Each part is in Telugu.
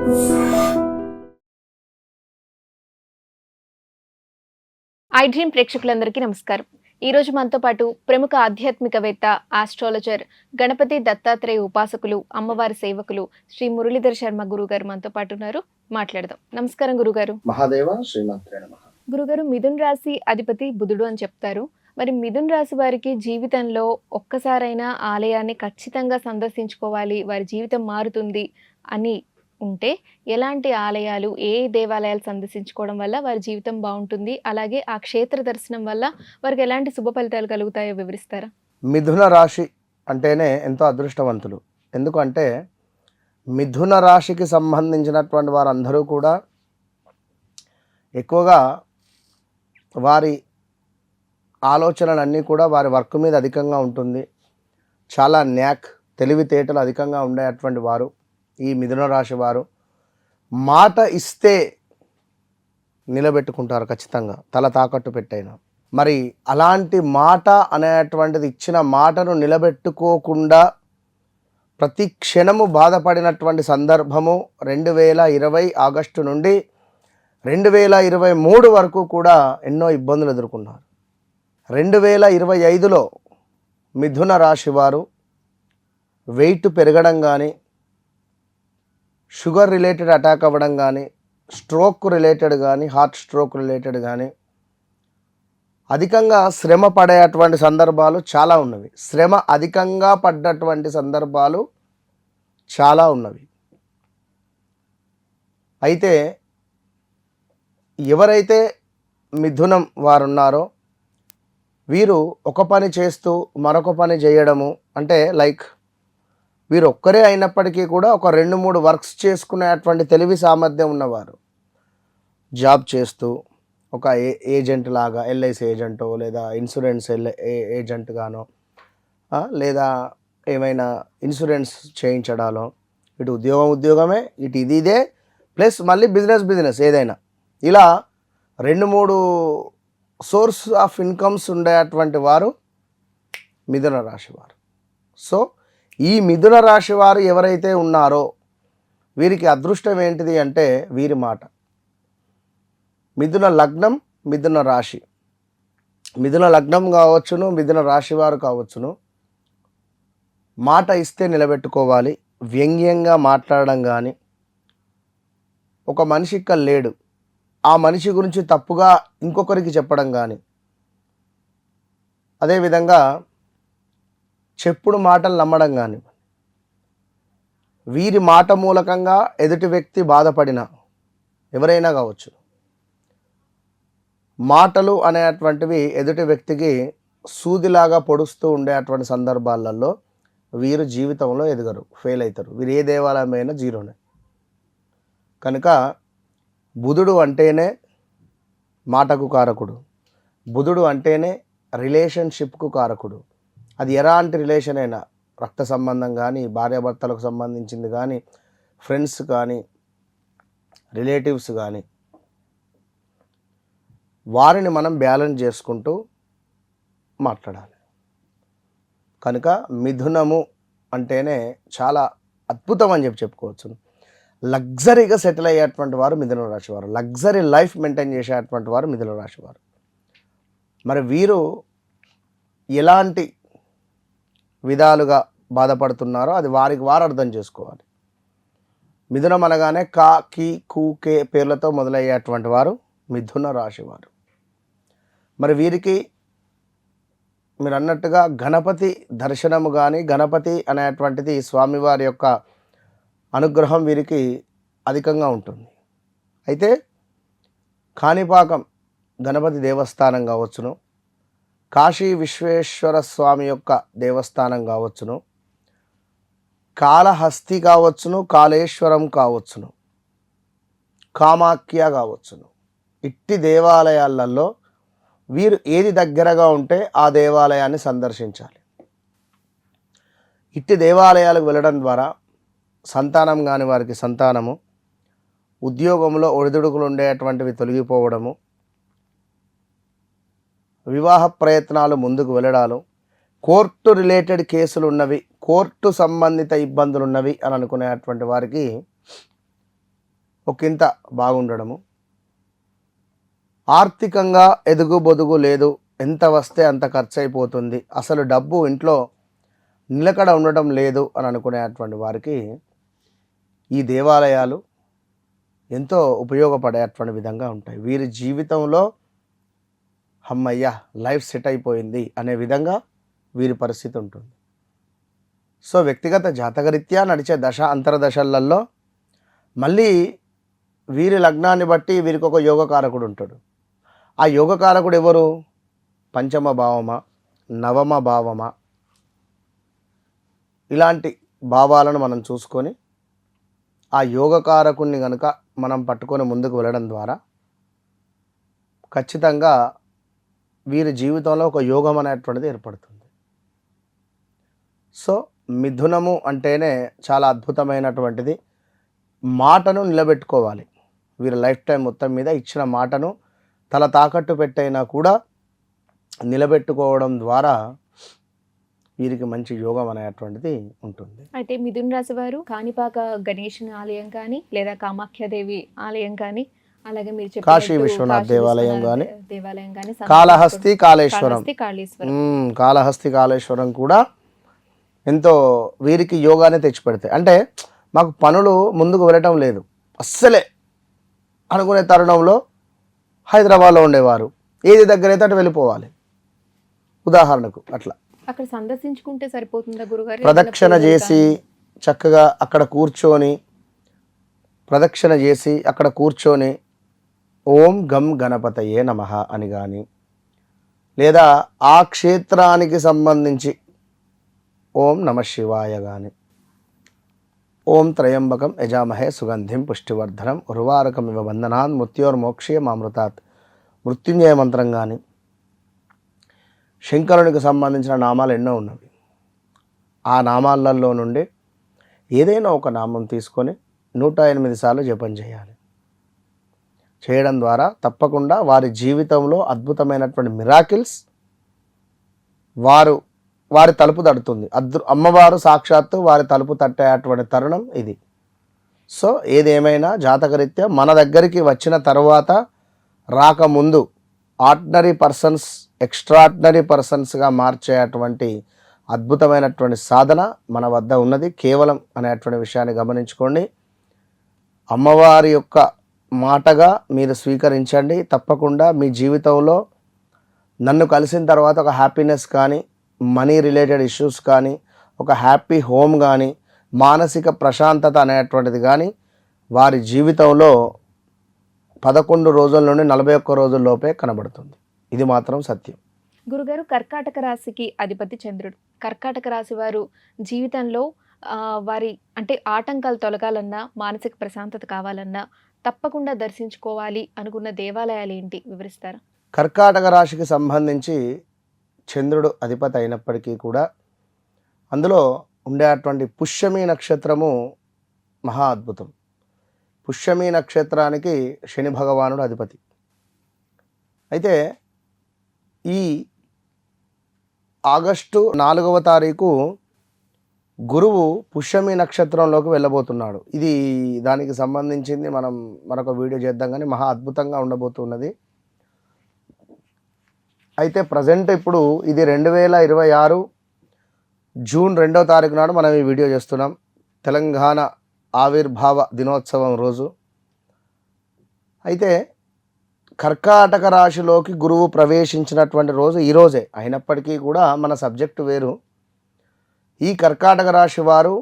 ఐ డ్రీమ్ ప్రేక్షకులందరికీ నమస్కారం. ఈరోజు మనతో పాటు ప్రముఖ ఆధ్యాత్మికవేత్త, ఆస్ట్రాలజర్, గణపతి దత్తాత్రేయ ఉపాసకులు, అమ్మవారి సేవకులు శ్రీ మురళీధర్ శర్మ గురుగారు మనతో పాటు ఉన్నారు. మాట్లాడదాం. నమస్కారం గురుగారు. మహాదేవ శ్రీమాత్రే నమః. గురుగారు, మిథున్ రాశి అధిపతి బుధుడు అని చెప్తారు. మరి మిథున్ రాశి వారికి జీవితంలో ఒక్కసారైనా ఆలయాన్ని ఖచ్చితంగా సందర్శించుకోవాలి, వారి జీవితం మారుతుంది అని ఉంటే ఎలాంటి ఆలయాలు, ఏ దేవాలయాలు సందర్శించుకోవడం వల్ల వారి జీవితం బాగుంటుంది, అలాగే ఆ క్షేత్ర దర్శనం వల్ల వారికి ఎలాంటి శుభ ఫలితాలు కలుగుతాయో వివరిస్తారా? మిథున రాశి అంటేనే ఎంతో అదృష్టవంతులు. ఎందుకంటే మిథున రాశికి సంబంధించినటువంటి వారందరూ కూడా ఎక్కువగా వారి ఆలోచనలన్నీ కూడా వారి వర్క్ మీద అధికంగా ఉంటుంది. చాలా తెలివితేటలు అధికంగా ఉండేటువంటి వారు ఈ మిథున రాశి వారు. మాట ఇస్తే నిలబెట్టుకుంటారు ఖచ్చితంగా, తల తాకట్టు పెట్టైనా. మరి అలాంటి మాట అనేటువంటిది, ఇచ్చిన మాటను నిలబెట్టుకోకుండా ప్రతి క్షణము బాధపడినటువంటి సందర్భము 2020 ఆగస్టు నుండి 2023 వరకు కూడా ఎన్నో ఇబ్బందులు ఎదుర్కొన్నారు. 2025లో మిథున రాశి వారు వెయిట్ పెరగడం కానీ, షుగర్ రిలేటెడ్ అటాక్ అవ్వడం కానీ, స్ట్రోక్ రిలేటెడ్ కానీ, హార్ట్ స్ట్రోక్ రిలేటెడ్ కానీ అధికంగా శ్రమ పడేటువంటి సందర్భాలు చాలా ఉన్నవి. శ్రమ అధికంగా పడ్డటువంటి సందర్భాలు చాలా ఉన్నవి. అయితే ఎవరైతే మిథునం వారు ఉన్నారో వీరు ఒక పని చేస్తూ మరొక పని చేయడము, అంటే లైక్ వీరు ఒక్కరే అయినప్పటికీ కూడా ఒక 2-3 వర్క్స్ చేసుకునేటువంటి తెలివి సామర్థ్యం ఉన్నవారు. జాబ్ చేస్తూ ఒక ఏజెంట్ లాగా, ఎల్ఐసి ఏజెంటో లేదా ఇన్సూరెన్స్ ఏజెంట్ గానో, లేదా ఏమైనా ఇన్సూరెన్స్ చేయించడాలో, ఇటు ఉద్యోగమే, ఇటు ఇదే ప్లస్ మళ్ళీ బిజినెస్ ఏదైనా, ఇలా 2-3 సోర్స్ ఆఫ్ ఇన్కమ్స్ ఉండేటువంటి వారు మిథున రాశి వారు. సో ఈ మిథున రాశి వారు ఎవరైతే ఉన్నారో వీరికి అదృష్టం ఏంటిది అంటే వీరి మాట. మిథున లగ్నం, మిథున రాశి, మిథున లగ్నం కావచ్చును, మిథున రాశి వారు కావచ్చును, మాట ఇస్తే నిలబెట్టుకోవాలి. వ్యంగ్యంగా మాట్లాడడం కానీ, ఒక మనిషి ఇక్కడ లేడు, ఆ మనిషి గురించి తప్పుగా ఇంకొకరికి చెప్పడం కానీ, అదేవిధంగా చెప్పుడు మాటలు నమ్మడం కానీ, వీరి మాట మూలకంగా ఎదుటి వ్యక్తి బాధపడిన ఎవరైనా కావచ్చు. మాటలు అనేటువంటివి ఎదుటి వ్యక్తికి సూదిలాగా పొడుస్తూ ఉండేటువంటి సందర్భాలలో వీరు జీవితంలో ఎదగరు, ఫెయిల్ అవుతారు. వీరు ఏ దేవాలయమైనా జీరోనే. కనుక బుధుడు అంటేనే మాటకు కారకుడు, బుధుడు అంటేనే రిలేషన్షిప్కు కారకుడు. అది ఎలాంటి రిలేషన్ అయినా, రక్త సంబంధం కానీ, భార్యాభర్తలకు సంబంధించింది కానీ, ఫ్రెండ్స్ కానీ, రిలేటివ్స్ కానీ, వారిని మనం బ్యాలెన్స్ చేసుకుంటూ మాట్లాడాలి. కనుక మిథునము అంటేనే చాలా అద్భుతం అని చెప్పుకోవచ్చు. లగ్జరీగా సెటిల్ అయ్యేటువంటి వారు మిథున రాశి వారు, లగ్జరీ లైఫ్ మెయింటైన్ చేసేటువంటి వారు మిథున రాశి వారు. మరి వీరు ఎలాంటి విధాలుగా బాధపడుతున్నారో అది వారికి వారు అర్థం చేసుకోవాలి. మిథునం అనగానే కా, కి, కు, కే పేర్లతో మొదలయ్యేటువంటి వారు మిథున రాశి వారు. మరి వీరికి మీరు అన్నట్టుగా గణపతి దర్శనము కానీ, గణపతి అనేటువంటిది స్వామివారి యొక్క అనుగ్రహం వీరికి అధికంగా ఉంటుంది. అయితే కాణిపాకం గణపతి దేవస్థానం కావచ్చును, కాశీ విశ్వేశ్వర స్వామి యొక్క దేవస్థానం కావచ్చును, కాళహస్తి కావచ్చును, కాళేశ్వరం కావచ్చును, కామాఖ్య కావచ్చును, ఇట్టి దేవాలయాలలో వీరు ఏది దగ్గరగా ఉంటే ఆ దేవాలయాన్ని సందర్శించాలి. ఇట్టి దేవాలయాలకు వెళ్ళడం ద్వారా సంతానం కాని వారికి సంతానము, ఉద్యోగంలో ఒడిదుడుకులు ఉండేటువంటివి తొలగిపోవడము, వివాహ ప్రయత్నాలు ముందుకు వెళ్ళడాలు, కోర్టు రిలేటెడ్ కేసులు ఉన్నవి, కోర్టు సంబంధిత ఇబ్బందులు ఉన్నవి అని అనుకునేటువంటి వారికి ఒకంత బాగుండడము, ఆర్థికంగా ఎదుగు బొదుగు లేదు, ఎంత వస్తే అంత ఖర్చు అయిపోతుంది, అసలు డబ్బు ఇంట్లో నిలకడ ఉండటం లేదు అని అనుకునేటువంటి వారికి ఈ దేవాలయాలు ఎంతో ఉపయోగపడేటువంటి విధంగా ఉంటాయి. వీరి జీవితంలో అమ్మయ్య లైఫ్ సెట్ అయిపోయింది అనే విధంగా వీరి పరిస్థితి ఉంటుంది. సో వ్యక్తిగత జాతకరీత్యా నడిచే దశ అంతర్దశలలో మళ్ళీ వీరి లగ్నాన్ని బట్టి వీరికి ఒక యోగకారకుడు ఉంటాడు. ఆ యోగకారకుడు ఎవరు? పంచమ భావమా, నవమ భావమా, ఇలాంటి భావాలను మనం చూసుకొని ఆ యోగకారకుణ్ణి కనుక మనం పట్టుకొని ముందుకు వెళ్ళడం ద్వారా ఖచ్చితంగా వీరి జీవితంలో ఒక యోగం అనేటువంటిది ఏర్పడుతుంది. సో మిథునము అంటేనే చాలా అద్భుతమైనటువంటిది. మాటను నిలబెట్టుకోవాలి. వీరి లైఫ్ టైం మొత్తం మీద ఇచ్చిన మాటను తల తాకట్టు పెట్టైనా కూడా నిలబెట్టుకోవడం ద్వారా వీరికి మంచి యోగం అనేటువంటిది ఉంటుంది. అయితే మిథున రాశి వారు కాణిపాక గణేశుని ఆలయం కానీ లేదా కామాఖ్యాదేవి ఆలయం కానీ అలాగే మీరు చెప్పినట్టు కాశీ విశ్వనాథ్ దేవాలయం కానీ, దేవాలయం కానీ, కాళహస్తి కాళేశ్వరం, కాళేశ్వరం, కాళహస్తి కాళేశ్వరం కూడా ఎంతో వీరికి యోగాన్ని తెచ్చిపెడతాయి. అంటే మాకు పనులు ముందుకు వెళ్ళటం లేదు అస్సలే అనుకునే తరుణంలో హైదరాబాద్లో ఉండేవారు ఏది దగ్గరైతే అటు వెళ్ళిపోవాలి. ఉదాహరణకు అట్లా అక్కడ సందర్శించుకుంటే సరిపోతుందా గురుగారు? ప్రదక్షిణ చేసి చక్కగా అక్కడ కూర్చొని ప్రదక్షిణ చేసి అక్కడ కూర్చొని ఓం గం గణపతయే నమః అని కానీ, లేదా ఆ క్షేత్రానికి సంబంధించి ఓం నమ శివాయ కానీ, ఓం త్రయంబకం యజామహే సుగంధిం పుష్టివర్ధనం ఉర్వారకం ఇవ బంధనాన్ మృత్యోర్మోక్షే మామృతాత్ మృత్యుంజయ మంత్రం కానీ, శంకరునికి సంబంధించిన నామాలు ఎన్నో ఉన్నవి. ఆ నామాలలో నుండి ఏదైనా ఒక నామం తీసుకొని 108 సార్లు జపం చేయాలి. చేయడం ద్వారా తప్పకుండా వారి జీవితంలో అద్భుతమైనటువంటి మిరాకిల్స్ వారి తలుపు తడుతుంది. అమ్మవారు సాక్షాత్తు వారి తలుపు తట్టేటువంటి తరుణం ఇది. సో ఏదేమైనా జాతకరీత్యా మన దగ్గరికి వచ్చిన తర్వాత రాకముందు ఆర్డినరీ పర్సన్స్ ఎక్స్ట్రాడినరీ పర్సన్స్గా మార్చేటువంటి అద్భుతమైనటువంటి సాధన మన వద్ద ఉన్నది కేవలం అనేటువంటి విషయాన్ని గమనించుకోండి. అమ్మవారి యొక్క మాటగా మీరు స్వీకరించండి. తప్పకుండా మీ జీవితంలో నన్ను కలిసిన తర్వాత ఒక హ్యాపీనెస్ కానీ, మనీ రిలేటెడ్ ఇష్యూస్ కానీ, ఒక హ్యాపీ హోమ్ కానీ, మానసిక ప్రశాంతత అనేటువంటిది కానీ వారి జీవితంలో 11 రోజుల నుండి 41 రోజుల్లోపే కనబడుతుంది. ఇది మాత్రం సత్యం. గురుగారు, కర్కాటక రాశికి అధిపతి చంద్రుడు. కర్కాటక రాశి వారు జీవితంలో వారి అంటే ఆటంకాలు తొలగాలన్నా, మానసిక ప్రశాంతత కావాలన్నా తప్పకుండా దర్శించుకోవాలి అనుకున్న దేవాలయాలు ఏంటి వివరిస్తారా? కర్కాటక రాశికి సంబంధించి చంద్రుడు అధిపతి అయినప్పటికీ కూడా అందులో ఉండేటువంటి పుష్యమి నక్షత్రము మహా అద్భుతం. పుష్యమి నక్షత్రానికి శని భగవానుడు అధిపతి. అయితే ఈ ఆగస్టు 4వ తారీఖు గురువు పుష్యమి నక్షత్రంలోకి వెళ్ళబోతున్నాడు. ఇది దానికి సంబంధించింది మనం మరొక వీడియో చేద్దాం, కానీ మహా అద్భుతంగా ఉండబోతున్నది. అయితే ప్రజెంట్ ఇప్పుడు ఇది 2026 జూన్ 2వ తారీఖు నాడు మనం ఈ వీడియో చేస్తున్నాం. తెలంగాణ ఆవిర్భావ దినోత్సవం రోజు. అయితే కర్కాటక రాశిలోకి గురువు ప్రవేశించినటువంటి రోజు ఈరోజే అయినప్పటికీ కూడా మన సబ్జెక్టు వేరు. ఈ కర్కాటక రాశి వారు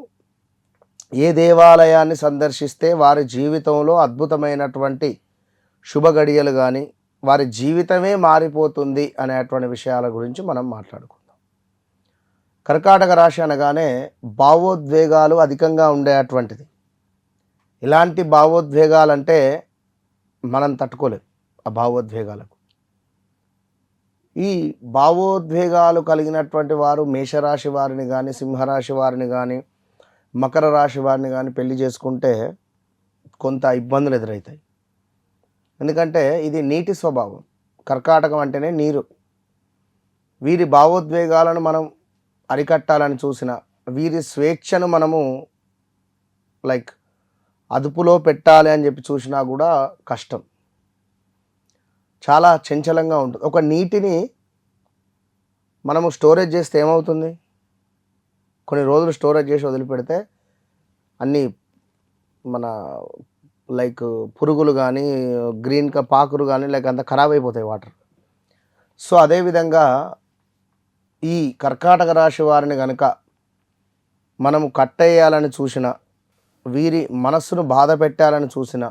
ఏ దేవాలయాన్ని సందర్శిస్తే వారి జీవితంలో అద్భుతమైనటువంటి శుభ గడియలు కానీ వారి జీవితమే మారిపోతుంది అనేటువంటి విషయాల గురించి మనం మాట్లాడుకుందాం. కర్కాటక రాశి అనగానే భావోద్వేగాలు అధికంగా ఉండేటువంటిది. ఇలాంటి భావోద్వేగాలంటే మనం తట్టుకోలేం. ఆ భావోద్వేగాలకు ఈ భావోద్వేగాలు కలిగినటువంటి వారు మేషరాశి వారిని కానీ, సింహరాశి వారిని కానీ, మకర రాశి వారిని కానీ పెళ్లి చేసుకుంటే కొంత ఇబ్బందులు ఎదురవుతాయి. ఎందుకంటే ఇది నీటి స్వభావం. కర్కాటకం అంటేనే నీరు. వీరి భావోద్వేగాలను మనం అరికట్టాలని చూసిన, వీరి స్వేచ్ఛను మనము అదుపులో పెట్టాలి అని చెప్పి చూసినా కూడా కష్టం. చాలా చంచలంగా ఉంటుంది. ఒక నీటిని మనము స్టోరేజ్ చేస్తే ఏమవుతుంది? కొన్ని రోజులు స్టోరేజ్ చేసి వదిలిపెడితే అన్నీ మన లైక్ పురుగులు కానీ గ్రీన్ పాకురు కానీ లైక్ అంతా ఖరాబ్ అయిపోతాయి వాటర్. సో అదేవిధంగా ఈ కర్కాటక రాశి వారిని కనుక మనము కట్టేయాలని చూసిన, వీరి మనస్సును బాధ పెట్టాలని చూసిన,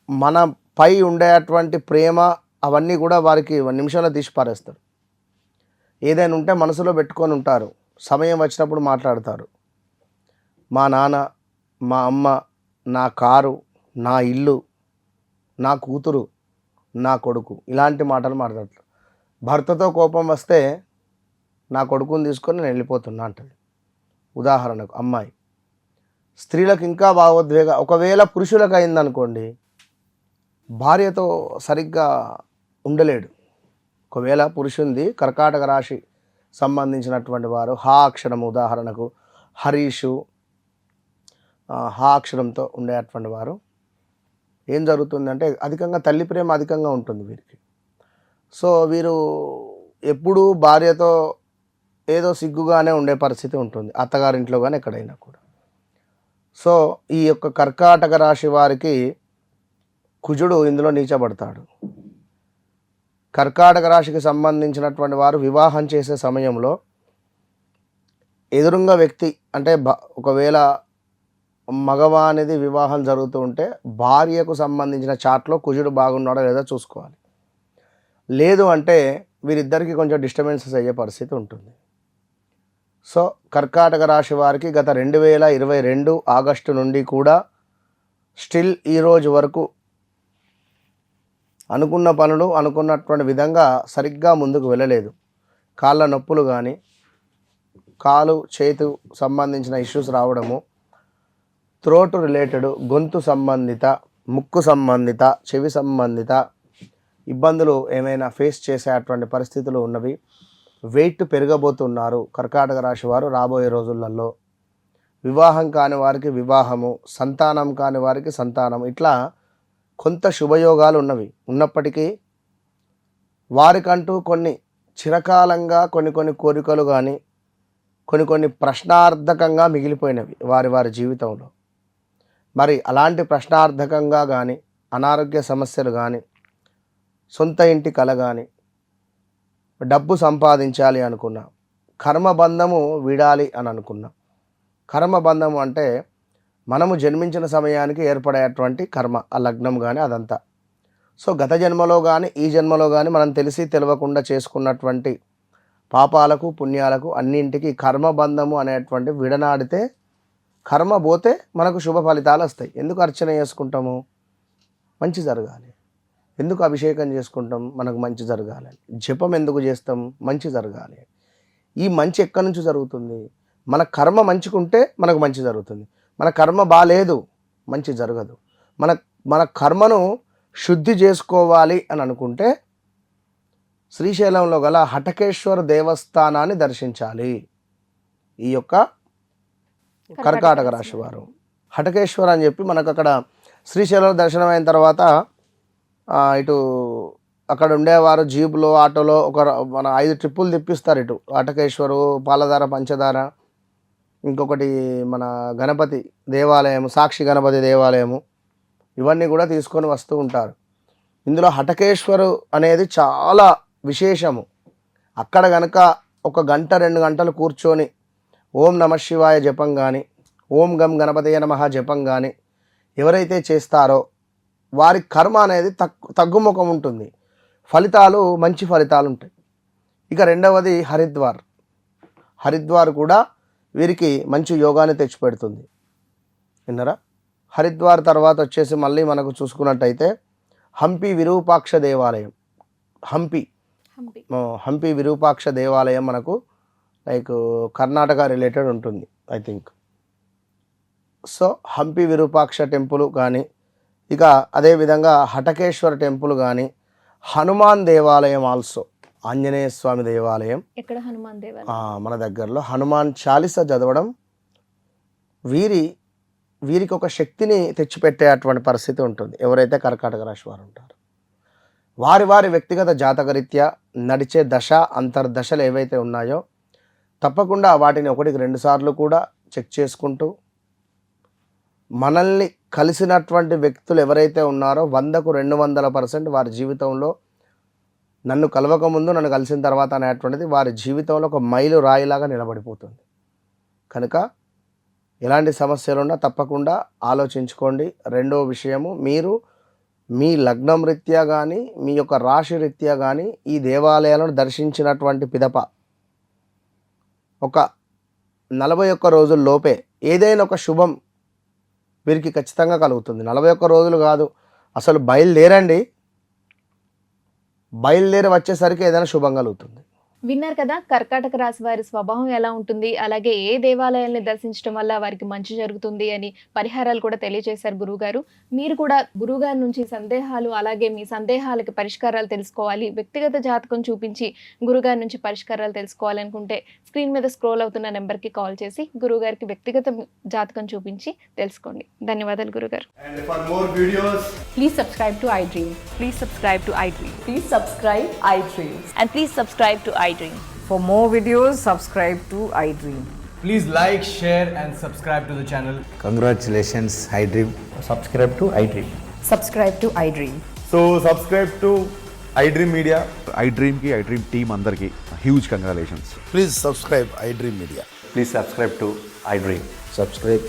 మన పై ఉండేటువంటి ప్రేమ అవన్నీ కూడా వారికి 1 నిమిషంలో తీసి పారేస్తారు. ఏదైనా ఉంటే మనసులో పెట్టుకొని ఉంటారు, సమయం వచ్చినప్పుడు మాట్లాడతారు. మా నాన్న, మా అమ్మ, నా కారు, నా ఇల్లు, నా కూతురు, నా కొడుకు, ఇలాంటి మాటలు మాట్లాడతారు. భర్తతో కోపం వస్తే నా కొడుకుని తీసుకొని నేను వెళ్ళిపోతున్నా అంటది. ఉదాహరణకు అమ్మాయి. స్త్రీలకు ఇంకా భావోద్వేగ, ఒకవేళ పురుషులకు అయిందనుకోండి, భార్యతో సరిగ్గా ఉండలేడు. ఒకవేళ పురుషుంది కర్కాటక రాశి సంబంధించినటువంటి వారు హా అక్షరం, ఉదాహరణకు హరీషు, హా అక్షరంతో ఉండేటువంటి వారు ఏం జరుగుతుందంటే అధికంగా తల్లి ప్రేమ అధికంగా ఉంటుంది వీరికి. సో వీరు ఎప్పుడూ భార్యతో ఏదో సిగ్గుగానే ఉండే పరిస్థితి ఉంటుంది, అత్తగారింట్లో కానీ ఎక్కడైనా కూడా. సో ఈ యొక్క కర్కాటక రాశి వారికి కుజుడు ఇందులో నీచబడతాడు. కర్కాటక రాశికి సంబంధించినటువంటి వారు వివాహం చేసే సమయంలో ఎదురుంగా వ్యక్తి అంటే ఒకవేళ మగవానిది వివాహం జరుగుతూ ఉంటే భార్యకు సంబంధించిన చాట్లో కుజుడు బాగున్నాడో లేదో చూసుకోవాలి. లేదు అంటే వీరిద్దరికీ కొంచెం డిస్టర్బెన్సెస్ అయ్యే పరిస్థితి ఉంటుంది. సో కర్కాటక రాశి వారికి గత 2022 ఆగస్టు నుండి కూడా స్టిల్ ఈరోజు వరకు అనుకున్న పనులు అనుకున్నటువంటి విధంగా సరిగ్గా ముందుకు వెళ్ళలేదు. కాళ్ళ నొప్పులు కానీ, కాలు చేతు సంబంధించిన ఇష్యూస్ రావడము, థ్రోట్ రిలేటెడ్, గొంతు సంబంధిత, ముక్కు సంబంధిత, చెవి సంబంధిత ఇబ్బందులు ఏమైనా ఫేస్ చేసేటువంటి పరిస్థితులు ఉన్నవి. వెయిట్ పెరగబోతున్నారు కర్కాటక రాశి వారు రాబోయే రోజులలో. వివాహం కాని వారికి వివాహము, సంతానం కాని వారికి సంతానం, ఇట్లా కొంత శుభయోగాలు ఉన్నప్పటికీ వారికంటూ కొన్ని చిరకాలంగా కొన్ని కోరికలు కానీ కొన్ని ప్రశ్నార్థకంగా మిగిలిపోయినవి వారి జీవితంలో. మరి అలాంటి ప్రశ్నార్థకంగా కానీ, అనారోగ్య సమస్యలు కానీ, సొంత ఇంటి కల కానీ, డబ్బు సంపాదించాలి అనుకున్నా, కర్మబంధము వీడాలి అని అనుకున్నా. కర్మబంధము అంటే మనము జన్మించిన సమయానికి ఏర్పడేటువంటి కర్మ, ఆ లగ్నం కానీ అదంతా. సో గత జన్మలో కానీ ఈ జన్మలో కానీ మనం తెలిసి తెలియకుండా చేసుకున్నటువంటి పాపాలకు పుణ్యాలకు అన్నింటికి కర్మబంధము అనేటువంటి విడనాడితే కర్మ పోతే మనకు శుభ ఫలితాలు వస్తాయి. ఎందుకు అర్చన చేసుకుంటాము? మంచి జరగాలి. ఎందుకు అభిషేకం చేసుకుంటాం? మనకు మంచి జరగాలి. జపం ఎందుకు చేస్తాం? మంచి జరగాలి. ఈ మంచి ఎక్కడి నుంచి జరుగుతుంది? మన కర్మ మంచికుంటే మనకు మంచి జరుగుతుంది. మన కర్మ బాలేదు, మంచి జరగదు. మన కర్మను శుద్ధి చేసుకోవాలి అని అనుకుంటే శ్రీశైలంలో గల హటకేశ్వర దేవస్థానాన్ని దర్శించాలి. ఈ యొక్క కర్కాటక రాశి వారు హటకేశ్వర అని చెప్పి మనకు అక్కడ శ్రీశైలం దర్శనం అయిన తర్వాత ఇటు అక్కడ ఉండేవారు జీపులో ఆటోలో మన 5 ట్రిప్పులు తిప్పిస్తారు. ఇటు హటకేశ్వరు, పాలధార, పంచదార, ఇంకొకటి మన గణపతి దేవాలయం, సాక్షి గణపతి దేవాలయము, ఇవన్నీ కూడా తీసుకొని వస్తూ ఉంటారు. ఇందులో హటకేశ్వరు అనేది చాలా విశేషము. అక్కడ కనుక 1 గంట 2 గంటలు కూర్చొని ఓం నమ శివాయ జపం కానీ, ఓం గం గణపతయ నమః జపం కానీ ఎవరైతే చేస్తారో వారి కర్మ అనేది తగ్గుముఖం ఉంటుంది, ఫలితాలు మంచి ఫలితాలు ఉంటాయి. ఇక రెండవది హరిద్వార్ కూడా వీరికి మంచి యోగాన్ని తెచ్చిపెడుతుంది. విన్నారా? హరిద్వార్ తర్వాత వచ్చేసి మళ్ళీ మనకు చూసుకున్నట్టయితే హంపి విరూపాక్ష దేవాలయం, హంపి విరూపాక్ష దేవాలయం మనకు లైక్ కర్ణాటక రిలేటెడ్ ఉంటుంది I think. So Hampi Virupaksha temple కానీ, ఇక అదేవిధంగా హటకేశ్వర టెంపుల్ కానీ, హనుమాన్ దేవాలయం ఆల్సో, ఆంజనేయ స్వామి దేవాలయం. ఎక్కడ హనుమాన్ దేవాలయం? మన దగ్గరలో హనుమాన్ చాలీస చదవడం వీరి వీరికి ఒక శక్తిని తెచ్చిపెట్టే అటువంటి పరిస్థితి ఉంటుంది ఎవరైతే కర్కాటక రాశి వారు ఉంటారో. వారి వారి వ్యక్తిగత జాతకరీత్యా నడిచే దశ అంతర్దశలు ఏవైతే ఉన్నాయో తప్పకుండా వాటిని 1-2 సార్లు కూడా చెక్ చేసుకుంటూ మనల్ని కలిసినటువంటి వ్యక్తులు ఎవరైతే ఉన్నారో 100కు 200% వారి జీవితంలో నన్ను కలవకముందు నన్ను కలిసిన తర్వాత అనేటువంటిది వారి జీవితంలో ఒక మైలు రాయిలాగా నిలబడిపోతుంది. కనుక ఎలాంటి సమస్యలున్నా తప్పకుండా ఆలోచించుకోండి. రెండో విషయము, మీరు మీ లగ్నం రీత్యా కానీ మీ యొక్క రాశి రీత్యా కానీ ఈ దేవాలయాలను దర్శించినటువంటి పిదప ఒక 41 రోజుల్లోపే ఏదైనా ఒక శుభం వీరికి ఖచ్చితంగా కలుగుతుంది. 41 రోజులు కాదు, అసలు బయలుదేరి వచ్చేసరికి ఏదైనా శుభం కలుగుతుంది. విన్నారు కదా, కర్కాటక రాశి వారి స్వభావం ఎలా ఉంటుంది, అలాగే ఏ దేవాలయాల్ని దర్శించడం వల్ల వారికి మంచి జరుగుతుంది అని పరిహారాలు కూడా తెలియజేశారు గురువుగారు. మీరు కూడా గురువుగారి నుంచి సందేహాలు, అలాగే మీ సందేహాలకి పరిష్కారాలు తెలుసుకోవాలి, వ్యక్తిగత జాతకం చూపించి గురువుగారి నుంచి పరిష్కారాలు తెలుసుకోవాలనుకుంటే స్క్రీన్ మీద స్క్రోల్ అవుతున్న నెంబర్కి కాల్ చేసి గురువుగారికి వ్యక్తిగత జాతకం చూపించి తెలుసుకోండి. ధన్యవాదాలు గురుగారు. And for more videos, Please subscribe to iDream. Please subscribe to iDream. Please subscribe iDream. And please subscribe to iDream. For more videos, subscribe to iDream. please like, share and subscribe to the channel. Congratulations, iDream. Subscribe to iDream. Subscribe to iDream. So subscribe to iDream Media. iDream team అందరికి huge congratulations. Please subscribe iDream Media. Please subscribe to iDream. Subscribe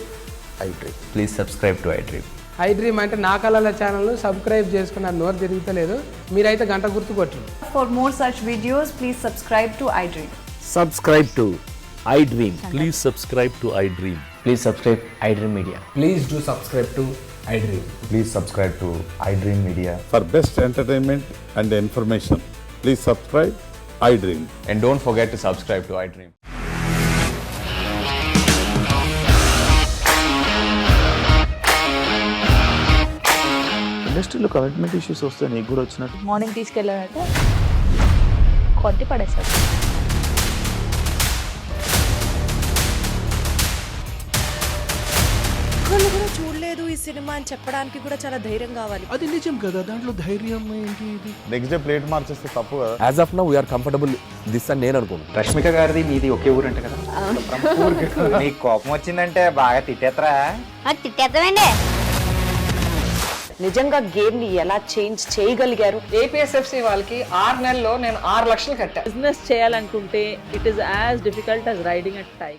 iDream. Please subscribe to iDream. iDream అంటే నా కళల ఛానల్ను సబ్స్క్రైబ్ చేసుకున్న నోరు తిరుగుతలేదు, మీరైతే గంట గుర్తు కొట్టండి. For more such videos, please subscribe to iDream. Subscribe to iDream. Please subscribe to iDream. Please subscribe iDream Media. Please do subscribe to iDream. Please subscribe to iDream Media. For best entertainment and information, please subscribe iDream. And don't forget to subscribe to iDream. ఇండస్ట్రీలో కమిట్మెంట్ ఇష్యూస్ వస్తే నీకు కూడా వచ్చినట్టు మార్నింగ్ తీసుకెళ్ళారంటే కొట్టి పడేశారు. వాళ్ళు కూడా చూడలేదు ఈ సినిమా అని చెప్పడానికి కూడా చాలా ధైర్యం కావాలి. అది నిజం కదా, దాంట్లో ధైర్యం ఏంటి? ఇది నెక్స్ట్ డే ప్లేట్ మార్చేస్తే తప్పు కదా. As of now we are comfortable this అని నేను అనుకుంటున్నాను. రష్మిక గారిది మీది ఒకే ఊరు అంట కదా? నీకు కోపం వచ్చిందంటే బాగా తిట్టేత్తరా? తిట్టేద్దామండి. నిజంగా గేమ్ ని ఎలా చేంజ్ చేయగలిగారు? APSFC వాళ్ళకి 6 నెలల్లో నేను 6 లక్షలు కట్టా. బిజినెస్ చేయాలనుకుంటే it is as difficult as riding a tiger.